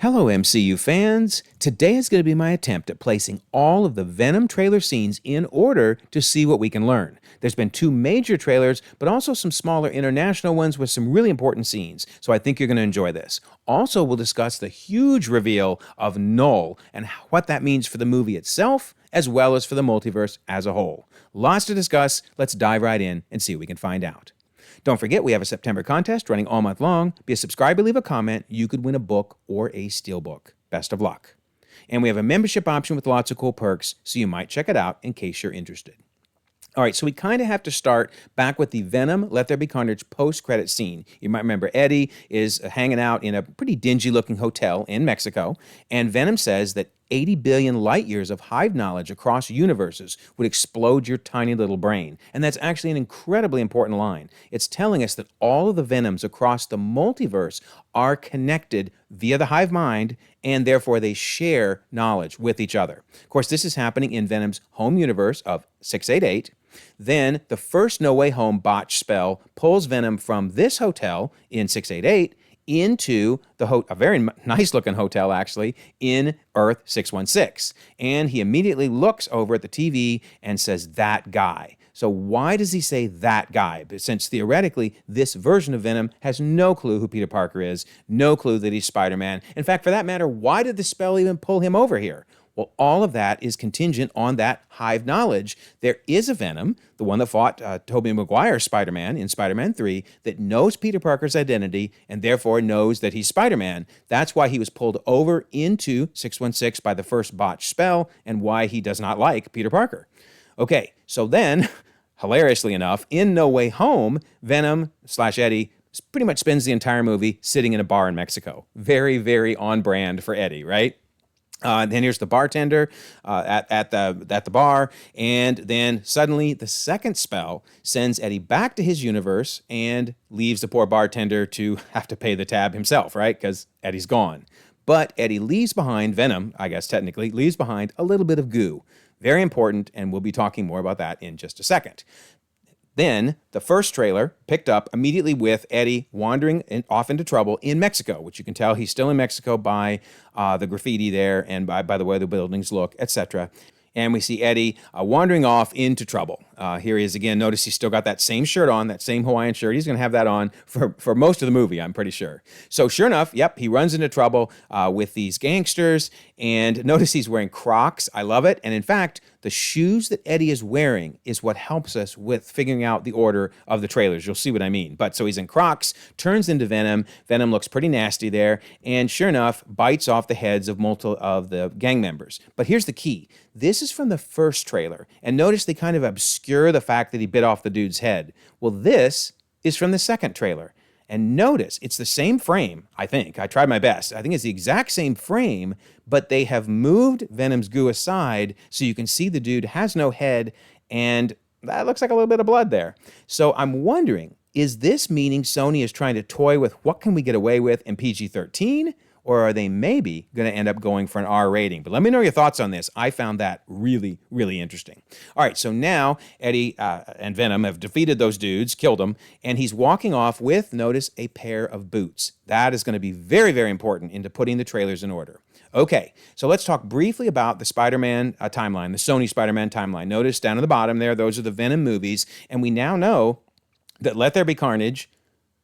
Hello, MCU fans! Today is going to be my attempt at placing all of the Venom trailer scenes in order to see what we can learn. There's been two major trailers, but also some smaller international ones with some really important scenes, so I think you're going to enjoy this. Also, we'll discuss the huge reveal of Knull and what that means for the movie itself, as well as for the multiverse as a whole. Lots to discuss. Let's dive right in and see what we can find out. Don't forget, we have a September contest running all month long. Be a subscriber, leave a comment. You could win a book or a steelbook. Best of luck. And we have a membership option with lots of cool perks, so you might check it out in case you're interested. All right, so we kind of have to start back with the Venom Let There Be Carnage post-credit scene. You might remember Eddie is hanging out in a pretty dingy-looking hotel in Mexico, and Venom says that 80 billion light years of hive knowledge across universes would explode your tiny little brain. And that's actually an incredibly important line. It's telling us that all of the Venoms across the multiverse are connected via the hive mind, and therefore they share knowledge with each other. Of course, this is happening in Venom's home universe of 688. Then the first No Way Home botch spell pulls Venom from this hotel in 688 into a very nice-looking hotel, actually, in Earth 616. And he immediately looks over at the TV and says, "That guy." So why does he say that guy? Since theoretically, this version of Venom has no clue who Peter Parker is, no clue that he's Spider-Man. In fact, for that matter, why did the spell even pull him over here? Well, all of that is contingent on that hive knowledge. There is a Venom, the one that fought Tobey Maguire's Spider-Man in Spider-Man 3, that knows Peter Parker's identity and therefore knows that he's Spider-Man. That's why he was pulled over into 616 by the first botched spell and why he does not like Peter Parker. Okay, so then, hilariously enough, in No Way Home, Venom/Eddie pretty much spends the entire movie sitting in a bar in Mexico. Very, very on brand for Eddie, right? Then here's the bartender at the bar, and then suddenly the second spell sends Eddie back to his universe and leaves the poor bartender to have to pay the tab himself, right? Because Eddie's gone. But Eddie leaves behind, Venom, I guess technically, leaves behind a little bit of goo. Very important, and we'll be talking more about that in just a second. Then, the first trailer picked up immediately with Eddie wandering off into trouble in Mexico, which you can tell he's still in Mexico by the graffiti there and by the way the buildings look, etc. And we see Eddie wandering off into trouble. Here he is again. Notice he's still got that same shirt on, that same Hawaiian shirt. He's going to have that on for most of the movie, I'm pretty sure. So sure enough, yep, he runs into trouble with these gangsters. And notice he's wearing Crocs. I love it. And in fact, the shoes that Eddie is wearing is what helps us with figuring out the order of the trailers. You'll see what I mean. But so he's in Crocs, turns into Venom. Venom looks pretty nasty there. And sure enough, bites off the heads of multiple of the gang members. But here's the key. This is from the first trailer. And notice they kind of obscure the fact that he bit off the dude's head. Well, this is from the second trailer. And notice, it's the same frame, I think. I tried my best. I think it's the exact same frame, but they have moved Venom's goo aside so you can see the dude has no head, and that looks like a little bit of blood there. So I'm wondering, is this meaning Sony is trying to toy with what can we get away with in PG-13? Or are they maybe going to end up going for an R rating? But let me know your thoughts on this. I found that really, really interesting. All right, so now Eddie and Venom have defeated those dudes, killed them, and he's walking off with, notice, a pair of boots. That is going to be very, very important into putting the trailers in order. Okay, so let's talk briefly about the Spider-Man timeline, the Sony Spider-Man timeline. Notice down at the bottom there, those are the Venom movies, and we now know that Let There Be Carnage,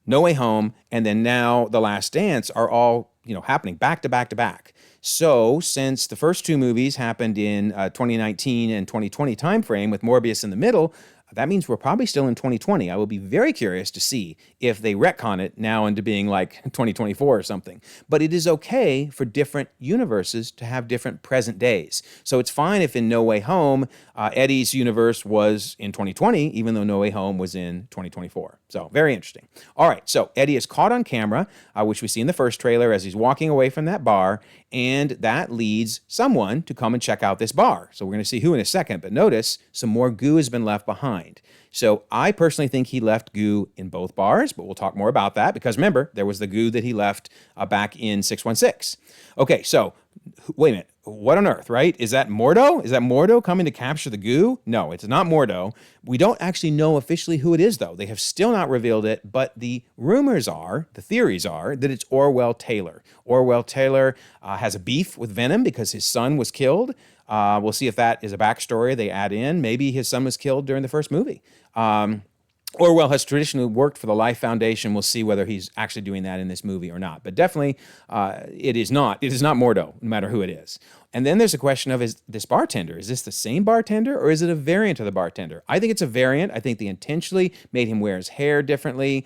No Way Home, and then now The Last Dance are all happening back to back to back. So since the first two movies happened in 2019 and 2020 timeframe with Morbius in the middle, that means we're probably still in 2020. I will be very curious to see if they retcon it now into being like 2024 or something. But it is okay for different universes to have different present days. So it's fine if in No Way Home, Eddie's universe was in 2020, even though No Way Home was in 2024. So very interesting. All right, so Eddie is caught on camera, which we see in the first trailer as he's walking away from that bar, and that leads someone to come and check out this bar. So we're going to see who in a second, but notice some more goo has been left behind. So I personally think he left goo in both bars, but we'll talk more about that because remember, there was the goo that he left back in 616. Okay, so wait a minute. What on earth, right? Is that Mordo? Is that Mordo coming to capture the goo? No, it's not Mordo. We don't actually know officially who it is, though. They have still not revealed it, but the rumors are, the theories are, that it's Orwell Taylor. Orwell Taylor has a beef with Venom because his son was killed. We'll see if that is a backstory they add in. Maybe his son was killed during the first movie. Orwell has traditionally worked for the Life Foundation. We'll see whether he's actually doing that in this movie or not. But definitely, it is not Mordo, no matter who it is. And then there's a question of, is this bartender, is this the same bartender or is it a variant of the bartender? I think it's a variant. I think they intentionally made him wear his hair differently.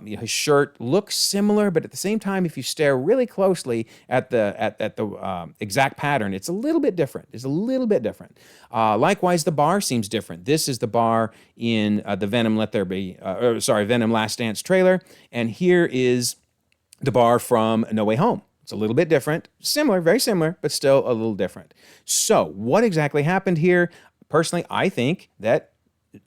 His shirt looks similar, but at the same time, if you stare really closely at the exact pattern, it's a little bit different. It's a little bit different. Likewise, the bar seems different. This is the bar in the Venom Venom Last Dance trailer, and here is the bar from No Way Home. It's a little bit different, similar, very similar, but still a little different. So what exactly happened here? Personally, I think that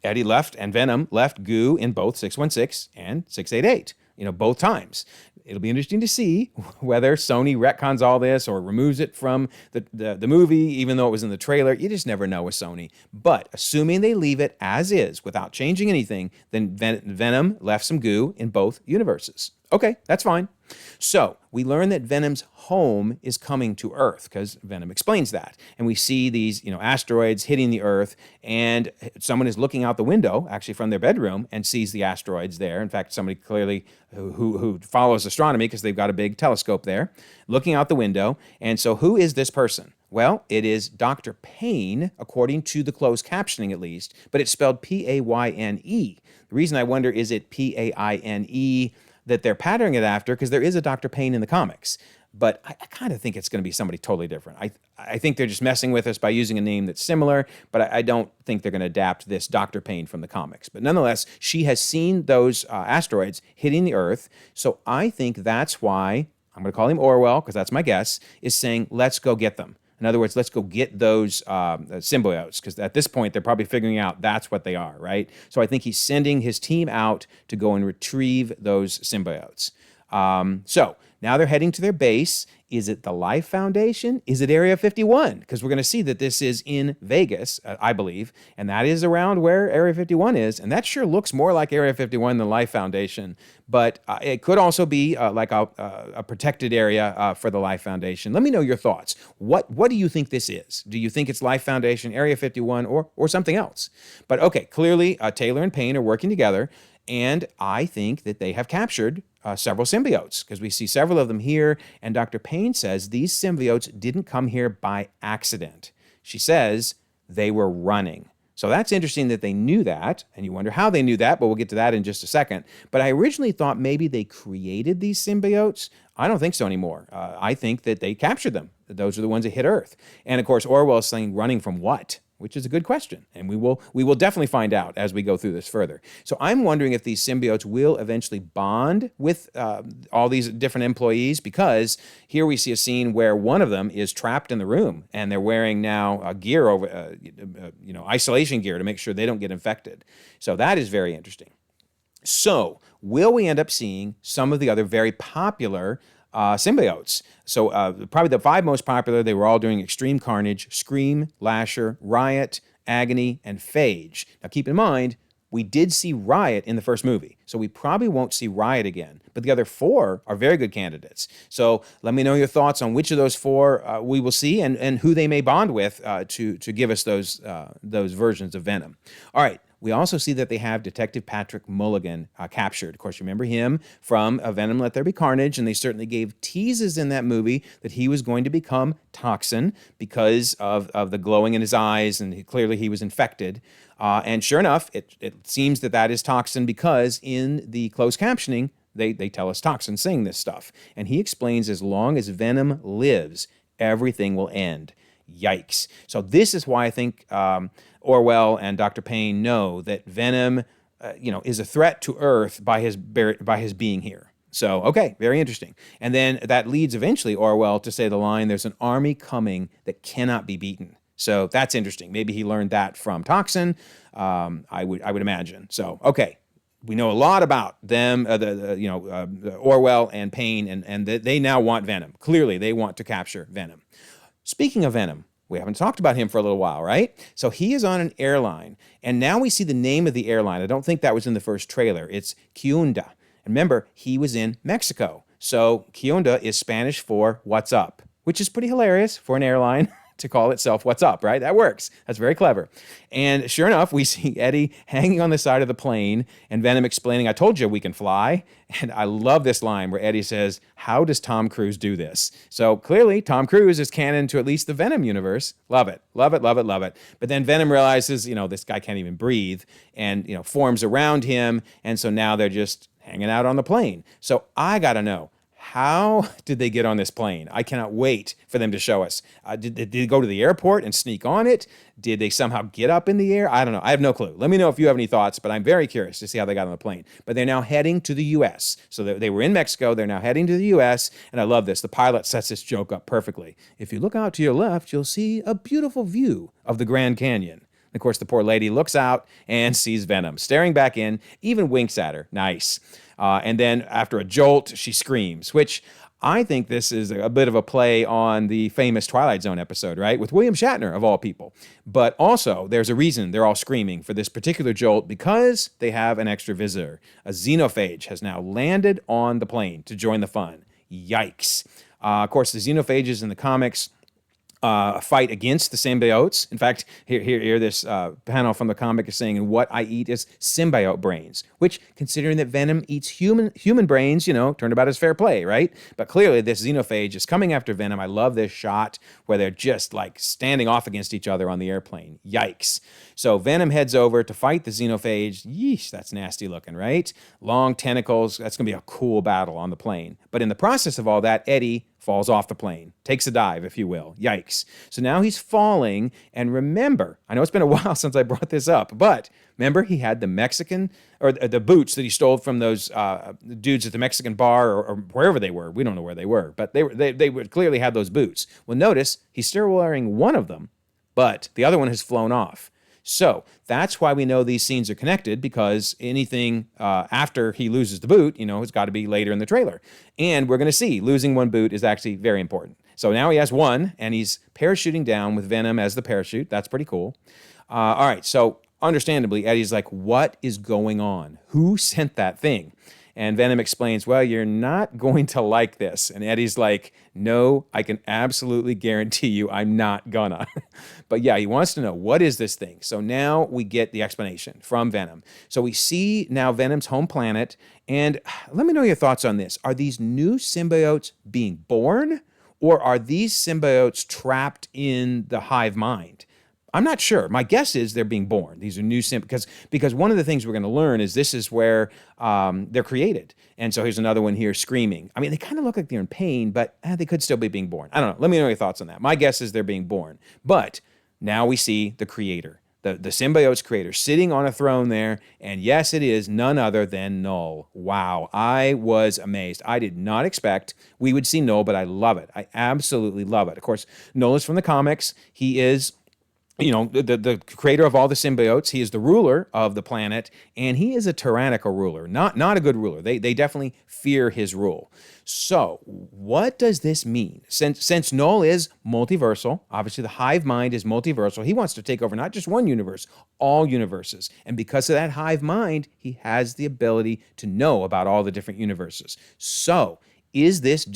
Eddie left and Venom left goo in both 616 and 688, both times. It'll be interesting to see whether Sony retcons all this or removes it from the movie, even though it was in the trailer. You just never know with Sony. But assuming they leave it as is without changing anything, then Venom left some goo in both universes. Okay, that's fine. So we learn that Venom's home is coming to Earth because Venom explains that. And we see these, asteroids hitting the Earth, and someone is looking out the window, actually from their bedroom, and sees the asteroids there. In fact, somebody clearly who follows astronomy because they've got a big telescope there, looking out the window. And so who is this person? Well, it is Dr. Payne, according to the closed captioning at least, but it's spelled P-A-Y-N-E. The reason I wonder, is it P-A-I-N-E that they're patterning it after, because there is a Dr. Payne in the comics. But I kind of think it's going to be somebody totally different. I think they're just messing with us by using a name that's similar, but I don't think they're going to adapt this Dr. Payne from the comics. But nonetheless, she has seen those asteroids hitting the Earth, so I think that's why, I'm going to call him Orwell, because that's my guess, is saying, let's go get them. In other words, let's go get those symbiotes, because at this point, they're probably figuring out that's what they are, right? So I think he's sending his team out to go and retrieve those symbiotes. So now they're heading to their base. Is it the Life Foundation? Is it Area 51? Because we're going to see that this is in Vegas, I believe, and that is around where Area 51 is, and that sure looks more like Area 51 than Life Foundation, but it could also be like a protected area for the Life Foundation. Let me know your thoughts. What do you think this is? Do you think it's Life Foundation, Area 51, or something else? But okay, clearly Taylor and Payne are working together, and I think that they have captured several symbiotes, because we see several of them here, and Dr. Payne says these symbiotes didn't come here by accident. She says they were running. So that's interesting that they knew that, and you wonder how they knew that, but we'll get to that in just a second. But I originally thought maybe they created these symbiotes. I don't think so anymore. I think that they captured them. Those are the ones that hit Earth. And of course, Orwell is saying running from what? Which is a good question, and we will definitely find out as we go through this further. So I'm wondering if these symbiotes will eventually bond with all these different employees, because here we see a scene where one of them is trapped in the room, and they're wearing now gear over, isolation gear to make sure they don't get infected. So that is very interesting. So will we end up seeing some of the other very popular symbiotes? So probably the 5 most popular, they were all doing Extreme Carnage, Scream, Lasher, Riot, Agony, and Phage. Now keep in mind, we did see Riot in the first movie, so we probably won't see Riot again. But the other 4 are very good candidates. So let me know your thoughts on which of those 4 we will see, and who they may bond with to give us those versions of Venom. All right. We also see that they have Detective Patrick Mulligan captured. Of course, you remember him from Venom Let There Be Carnage, and they certainly gave teases in that movie that he was going to become Toxin because of the glowing in his eyes, and clearly he was infected. And sure enough, it seems that is Toxin, because in the closed captioning, they tell us Toxin saying this stuff. And he explains, as long as Venom lives, everything will end. Yikes. So this is why I think Orwell and Dr. Payne know that Venom, is a threat to Earth by his being here. So, okay, very interesting. And then that leads eventually Orwell to say the line, there's an army coming that cannot be beaten. So that's interesting. Maybe he learned that from Toxin. I would imagine. So okay, we know a lot about them. Orwell and Payne, and they now want Venom. Clearly, they want to capture Venom. Speaking of Venom, we haven't talked about him for a little while, right? So he is on an airline, and now we see the name of the airline. I don't think that was in the first trailer. It's Kiunda. And remember, he was in Mexico. So Kiunda is Spanish for what's up, which is pretty hilarious for an airline to call itself what's up, right? That works. That's very clever. And sure enough, we see Eddie hanging on the side of the plane and Venom explaining, I told you we can fly. And I love this line where Eddie says, how does Tom Cruise do this? So clearly, Tom Cruise is canon to at least the Venom universe. Love it. Love it, love it, love it. But then Venom realizes, this guy can't even breathe and, forms around him. And so now they're just hanging out on the plane. So I got to know, how did they get on this plane? I cannot wait for them to show us. Did they go to the airport and sneak on it? Did they somehow get up in the air? I don't know. I have no clue. Let me know if you have any thoughts, but I'm very curious to see how they got on the plane. But they're now heading to the U.S. So they were in Mexico. They're now heading to the U.S. And I love this. The pilot sets this joke up perfectly. If you look out to your left, you'll see a beautiful view of the Grand Canyon. Of course, the poor lady looks out and sees Venom staring back in, even winks at her. Nice. And then after a jolt, she screams, which I think this is a bit of a play on the famous Twilight Zone episode, right? With William Shatner, of all people. But also, there's a reason they're all screaming for this particular jolt, because they have an extra visitor. A Xenophage has now landed on the plane to join the fun. Yikes. Of course, the Xenophages in the comics a fight against the symbiotes. In fact, here this panel from the comic is saying, and what I eat is symbiote brains, which, considering that Venom eats human brains, turnabout is fair play, right? But clearly this Xenophage is coming after Venom. I love this shot where they're just like standing off against each other on the airplane. Yikes. So Venom heads over to fight the Xenophage. Yeesh, that's nasty looking, right? Long tentacles. That's going to be a cool battle on the plane. But in the process of all that, Eddie falls off the plane, takes a dive, if you will. Yikes. So now he's falling, and remember, I know it's been a while since I brought this up, but remember he had the Mexican, or the boots that he stole from those dudes at the Mexican bar, or wherever they were. We don't know where they were, but they would clearly have those boots. Well, notice he's still wearing one of them, but the other one has flown off. So that's why we know these scenes are connected, because anything after he loses the boot, has got to be later in the trailer. And we're going to see losing one boot is actually very important. So now he has one, and he's parachuting down with Venom as the parachute. That's pretty cool. All right, so understandably, Eddie's like, what is going on? Who sent that thing? And Venom explains, well, you're not going to like this. And Eddie's like, no, I can absolutely guarantee you I'm not gonna. But yeah, he wants to know, what is this thing? So now we get the explanation from Venom. So we see now Venom's home planet. And let me know your thoughts on this. Are these new symbiotes being born? Or are these symbiotes trapped in the hive mind? I'm not sure. My guess is they're being born. These are new symbiotes, because one of the things we're going to learn is this is where they're created. And so here's another one here screaming. I mean, they kind of look like they're in pain, but they could still be being born. I don't know. Let me know your thoughts on that. My guess is they're being born. But now we see the creator, the symbiote's creator, sitting on a throne there. And yes, it is none other than Knull. Wow. I was amazed. I did not expect we would see Knull, but I love it. I absolutely love it. Of course, Knull is from the comics. He is the creator of all the symbiotes. He is the ruler of the planet, and he is a tyrannical ruler, not a good ruler. They definitely fear his rule. So what does this mean? Since Knull is multiversal, obviously the hive mind is multiversal, he wants to take over not just one universe, all universes. And because of that hive mind, he has the ability to know about all the different universes. So is this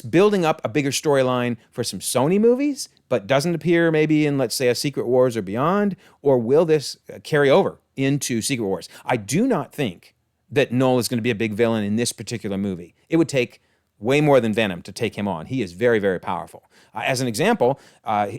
building up a bigger storyline for some Sony movies, but doesn't appear maybe in, let's say, a Secret Wars or beyond? Or will this carry over into Secret Wars? I do not think that Knull is going to be a big villain in this particular movie. It would take way more than Venom to take him on. He is very, very powerful. As an example,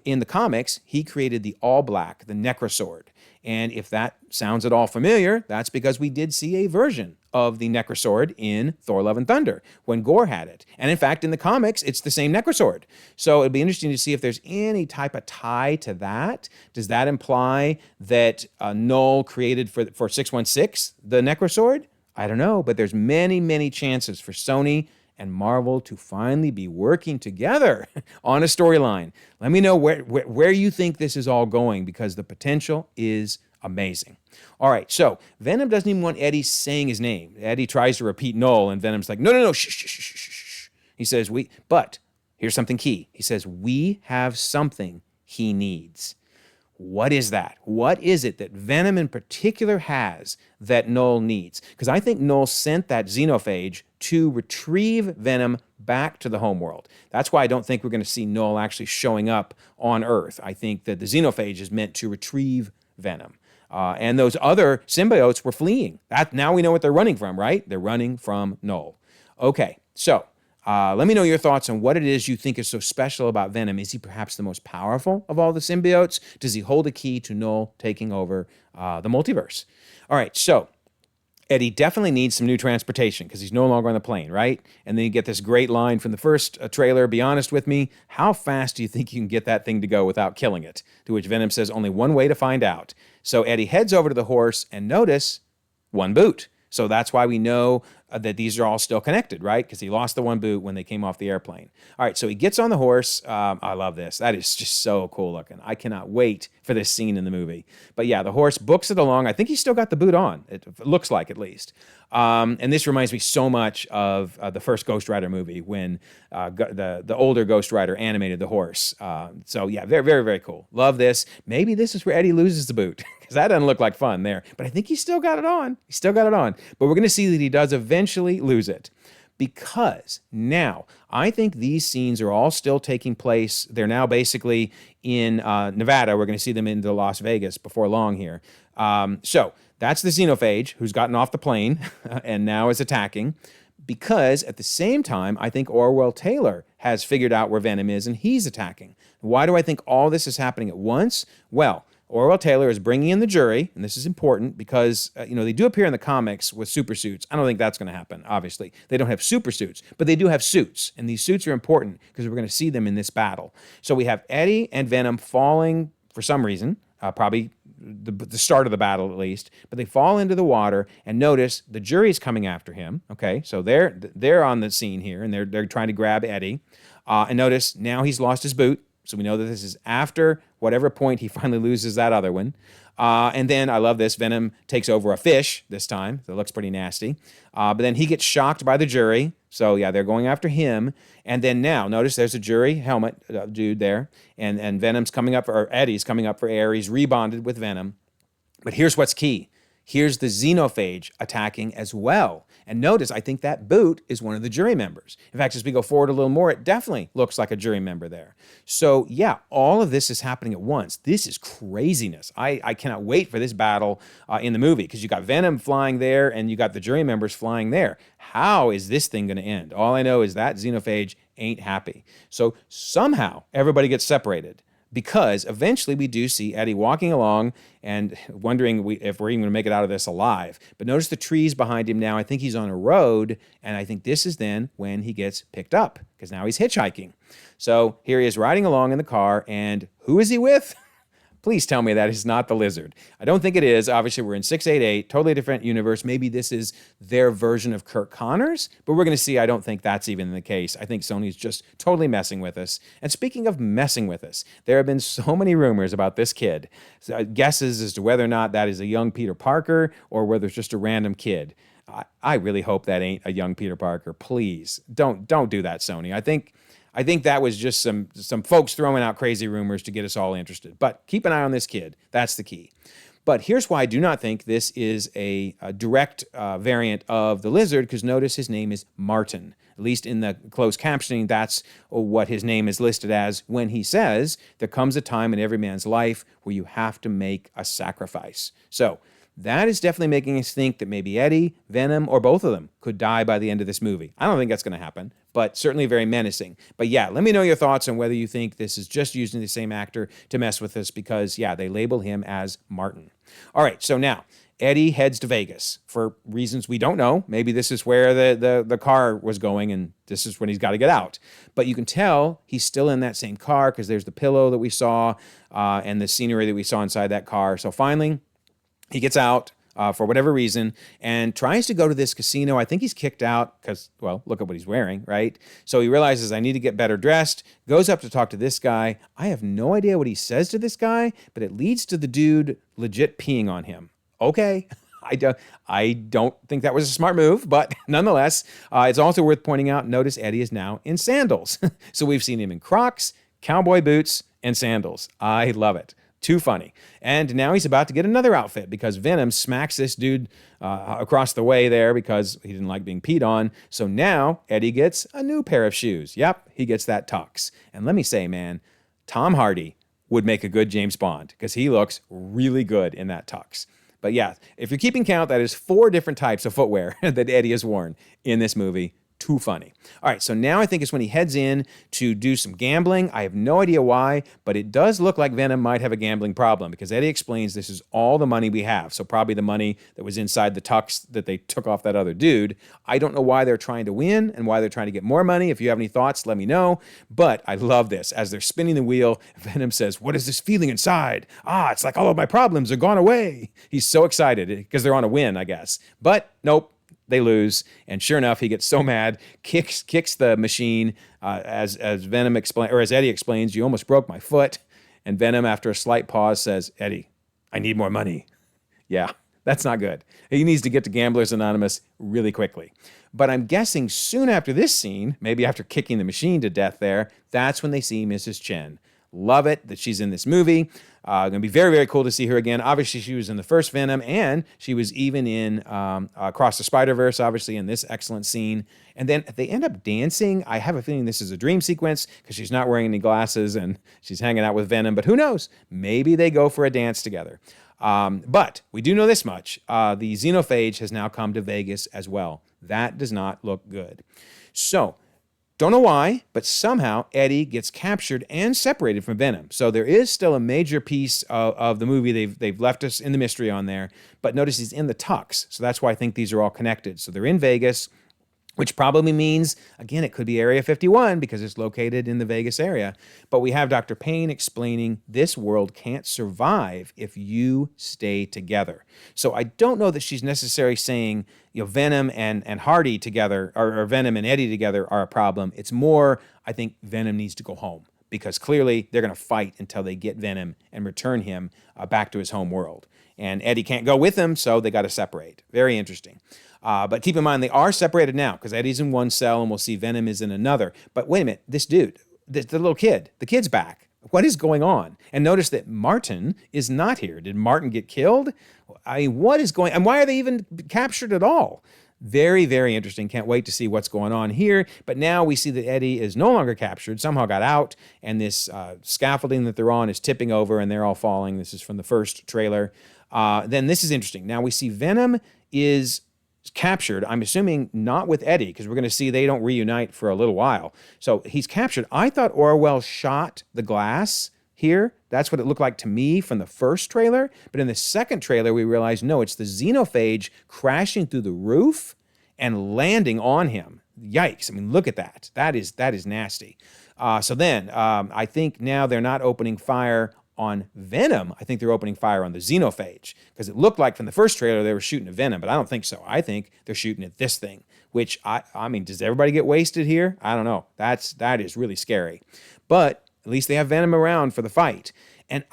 in the comics, he created the All Black, the Necrosword. And if that sounds at all familiar, that's because we did see a version of the Necrosword in Thor: Love and Thunder when Gore had it. And in fact, in the comics, it's the same Necrosword. So it'd be interesting to see if there's any type of tie to that. Does that imply that Knull created for 616 the Necrosword? I don't know, but there's many, many chances for Sony and Marvel to finally be working together on a storyline. Let me know where you think this is all going, because the potential is amazing. All right, so Venom doesn't even want Eddie saying his name. Eddie tries to repeat Knull, and Venom's like, no, shh, shh, shh, shh, shh. He says, but here's something key. He says, we have something he needs. What is that? What is it that Venom in particular has that Knull needs? Because I think Knull sent that Xenophage to retrieve Venom back to the homeworld. That's why I don't think we're going to see Knull actually showing up on Earth. I think that the Xenophage is meant to retrieve Venom. And those other symbiotes were fleeing. Now we know what they're running from, right? They're running from Knull. Okay, so let me know your thoughts on what it is you think is so special about Venom. Is he perhaps the most powerful of all the symbiotes? Does he hold a key to Knull taking over the multiverse? All right, so Eddie definitely needs some new transportation because he's no longer on the plane, right? And then you get this great line from the first trailer, be honest with me, how fast do you think you can get that thing to go without killing it? To which Venom says, only one way to find out. So Eddie heads over to the horse and notice one boot. So that's why we know that these are all still connected, right? Because he lost the one boot when they came off the airplane. All right, so he gets on the horse. I love this. That is just so cool looking. I cannot wait for this scene in the movie. But yeah, the horse books it along. I think he's still got the boot on. It looks like, at least. And this reminds me so much of the first Ghost Rider movie when the older Ghost Rider animated the horse. So yeah, very, very, very cool. Love this. Maybe this is where Eddie loses the boot, because that doesn't look like fun there. But I think he's still got it on. He's still got it on. But we're going to see that he does eventually lose it, because now I think these scenes are all still taking place. They're now basically in Nevada. We're going to see them into Las Vegas before long here. So that's the Xenophage who's gotten off the plane and now is attacking, because at the same time, I think Orwell Taylor has figured out where Venom is and he's attacking. Why do I think all this is happening at once? Well, Orwell Taylor is bringing in the jury, and this is important because, they do appear in the comics with super suits. I don't think that's going to happen, obviously. They don't have super suits, but they do have suits, and these suits are important because we're going to see them in this battle. So we have Eddie and Venom falling for some reason, probably the start of the battle at least, but they fall into the water, and notice the jury's coming after him, okay? So they're on the scene here, and they're trying to grab Eddie. And notice now he's lost his boot. So we know that this is after whatever point he finally loses that other one. And then, I love this, Venom takes over a fish this time. So it looks pretty nasty. But then he gets shocked by the jury. So yeah, they're going after him. And then now, notice there's a jury helmet dude there. And Venom's coming up, or Eddie's coming up for air. He's rebonded with Venom. But here's what's key. Here's the Xenophage attacking as well. And notice, I think that boot is one of the jury members. In fact, as we go forward a little more, it definitely looks like a jury member there. So yeah, all of this is happening at once. This is craziness. I cannot wait for this battle in the movie, because you got Venom flying there and you got the jury members flying there. How is this thing going to end? All I know is that Xenophage ain't happy. So somehow everybody gets separated, because eventually we do see Eddie walking along and wondering if we're even going to make it out of this alive. But notice the trees behind him now. I think he's on a road, and I think this is then when he gets picked up, because now he's hitchhiking. So here he is riding along in the car, and who is he with? Please tell me that is not the Lizard. I don't think it is. Obviously, we're in 688, totally different universe. Maybe this is their version of Kirk Connors, but we're going to see. I don't think that's even the case. I think Sony's just totally messing with us. And speaking of messing with us, there have been so many rumors about this kid. Guesses as to whether or not that is a young Peter Parker or whether it's just a random kid. I really hope that ain't a young Peter Parker. Please, don't do that, Sony. I think that was just some folks throwing out crazy rumors to get us all interested. But keep an eye on this kid. That's the key. But here's why I do not think this is a direct variant of the Lizard, because notice his name is Martin. At least in the closed captioning, that's what his name is listed as when he says, there comes a time in every man's life where you have to make a sacrifice. So that is definitely making us think that maybe Eddie, Venom, or both of them could die by the end of this movie. I don't think that's going to happen, but certainly very menacing. But yeah, let me know your thoughts on whether you think this is just using the same actor to mess with us, because yeah, they label him as Martin. All right, so now Eddie heads to Vegas for reasons we don't know. Maybe this is where the car was going, and this is when he's got to get out. But you can tell he's still in that same car, because there's the pillow that we saw and the scenery that we saw inside that car. So finally, he gets out. for whatever reason and tries to go to this casino. I think he's kicked out because, well, look at what he's wearing, right? So he realizes I need to get better dressed, goes up to talk to this guy. I have no idea what he says to this guy, but it leads to the dude legit peeing on him. Okay. I don't think that was a smart move, but nonetheless, it's also worth pointing out, notice Eddie is now in sandals. So we've seen him in Crocs, cowboy boots, and sandals. I love it. Too funny. And now he's about to get another outfit because Venom smacks this dude across the way there because he didn't like being peed on. So now Eddie gets a new pair of shoes. Yep, he gets that tux. And let me say, man, Tom Hardy would make a good James Bond because he looks really good in that tux. But yeah, if you're keeping count, that is 4 different types of footwear that Eddie has worn in this movie. Too funny. All right, so now I think it's when he heads in to do some gambling. I have no idea why, but it does look like Venom might have a gambling problem because Eddie explains this is all the money we have. So probably the money that was inside the tux that they took off that other dude. I don't know why they're trying to win and why they're trying to get more money. If you have any thoughts, let me know. But I love this. As they're spinning the wheel, Venom says, "What is this feeling inside? It's like all of my problems are gone away." He's so excited because they're on a win, I guess. But nope. They lose, and sure enough, he gets so mad, kicks the machine. As Venom explains, or as Eddie explains, "You almost broke my foot." And Venom, after a slight pause, says, "Eddie, I need more money." Yeah, that's not good. He needs to get to Gamblers Anonymous really quickly. But I'm guessing soon after this scene, maybe after kicking the machine to death there, that's when they see Mrs. Chen. Love it that she's in this movie. Going to be very, very cool to see her again. Obviously, she was in the first Venom, and she was even in Across the Spider-Verse, obviously, in this excellent scene. And then they end up dancing. I have a feeling this is a dream sequence because she's not wearing any glasses and she's hanging out with Venom. But who knows? Maybe they go for a dance together. But we do know this much. The Xenophage has now come to Vegas as well. That does not look good. So, don't know why, but somehow Eddie gets captured and separated from Venom. So there is still a major piece of the movie. They've left us in the mystery on there. But notice he's in the tux. So that's why I think these are all connected. So they're in Vegas, which probably means, again, it could be Area 51 because it's located in the Vegas area. But we have Dr. Payne explaining this world can't survive if you stay together. So I don't know that she's necessarily saying, Venom and Hardy together, or Venom and Eddie together are a problem. It's more, I think Venom needs to go home because clearly they're going to fight until they get Venom and return him back to his home world. And Eddie can't go with them, so they got to separate. Very interesting. But keep in mind, they are separated now because Eddie's in one cell and we'll see Venom is in another. But wait a minute, this dude, the little kid, the kid's back. What is going on? And notice that Martin is not here. Did Martin get killed? I mean, what is going on? And why are they even captured at all? Very, very interesting. Can't wait to see what's going on here. But now we see that Eddie is no longer captured, somehow got out, and this scaffolding that they're on is tipping over and they're all falling. This is from the first trailer. Then this is interesting. Now we see Venom is captured. I'm assuming not with Eddie because we're going to see they don't reunite for a little while. So he's captured. I thought Orwell shot the glass here. That's what it looked like to me from the first trailer. But in the second trailer, we realized, no, it's the Xenophage crashing through the roof and landing on him. Yikes. I mean, look at that. That is nasty. So then I think now they're not opening fire on Venom. I think they're opening fire on the Xenophage because it looked like from the first trailer they were shooting at Venom, but I don't think so. I think they're shooting at this thing, which I mean, does everybody get wasted here? I don't know. That is really scary. But at least they have Venom around for the fight. And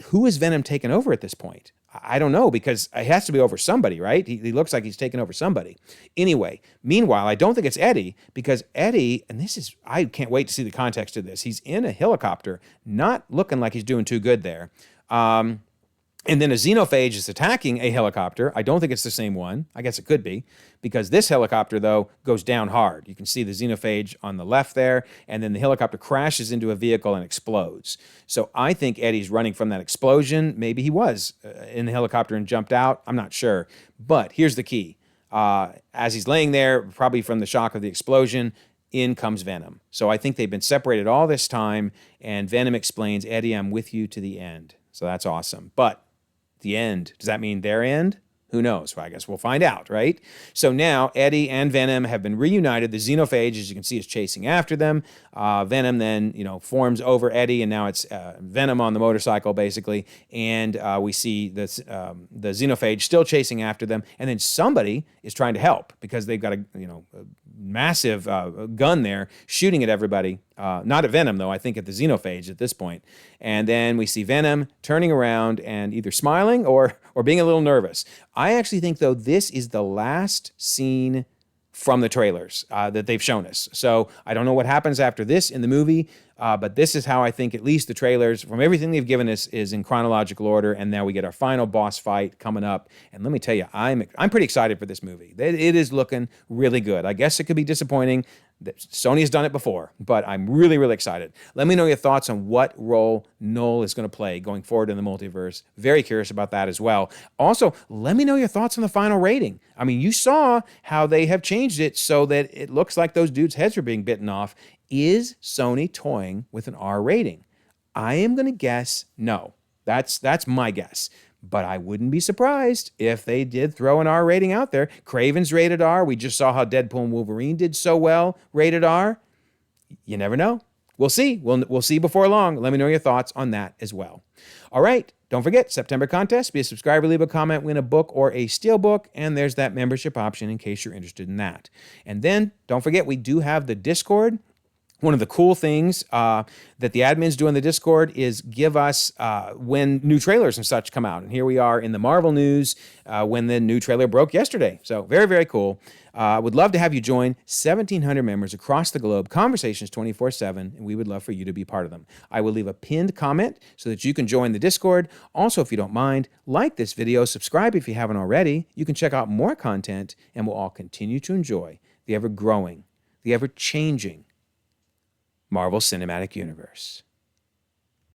who is Venom taking over at this point? I don't know because it has to be over somebody, right? He looks like he's taking over somebody. Anyway, meanwhile, I don't think it's Eddie because Eddie, and I can't wait to see the context of this. He's in a helicopter, not looking like he's doing too good there. And then a Xenophage is attacking a helicopter. I don't think it's the same one. I guess it could be because this helicopter, though, goes down hard. You can see the Xenophage on the left there, and then the helicopter crashes into a vehicle and explodes. So I think Eddie's running from that explosion. Maybe he was in the helicopter and jumped out. I'm not sure. But here's the key. As he's laying there, probably from the shock of the explosion, in comes Venom. So I think they've been separated all this time, and Venom explains, Eddie, I'm with you to the end. So that's awesome. But the end, does that mean their end? Who knows? Well, I guess we'll find out, right? So now Eddie and Venom have been reunited. The Xenophage, as you can see, is chasing after them. Venom then, forms over Eddie, and now it's Venom on the motorcycle, basically. And we see the Xenophage still chasing after them. And then somebody is trying to help because they've got a massive gun there shooting at everybody. Not at Venom, though. I think at the Xenophage at this point. And then we see Venom turning around and either smiling or being a little nervous. I actually think, though, this is the last scene from the trailers that they've shown us. So I don't know what happens after this in the movie, but this is how I think at least the trailers, from everything they've given us, is in chronological order. And now we get our final boss fight coming up. And let me tell you, I'm pretty excited for this movie. It is looking really good. I guess it could be disappointing. Sony has done it before, but I'm really, really excited. Let me know your thoughts on what role Knull is going to play going forward in the multiverse. Very curious about that as well. Also, let me know your thoughts on the final rating. I mean, you saw how they have changed it so that it looks like those dudes' heads are being bitten off. Is Sony toying with an R rating? I am going to guess no. That's my guess. But I wouldn't be surprised if they did throw an R rating out there. Craven's rated R. We just saw how Deadpool and Wolverine did so well, rated R. You never know. We'll see. We'll see before long. Let me know your thoughts on that as well. All right. Don't forget, September contest. Be a subscriber, leave a comment, win a book or a steelbook, and there's that membership option in case you're interested in that. And then don't forget, we do have the Discord. One of the cool things that the admins do in the Discord is give us when new trailers and such come out. And here we are in the Marvel news when the new trailer broke yesterday. So very, very cool. Would love to have you join 1,700 members across the globe, conversations 24/7, and we would love for you to be part of them. I will leave a pinned comment so that you can join the Discord. Also, if you don't mind, like this video, subscribe if you haven't already. You can check out more content, and we'll all continue to enjoy the ever-growing, the ever-changing Marvel Cinematic Universe.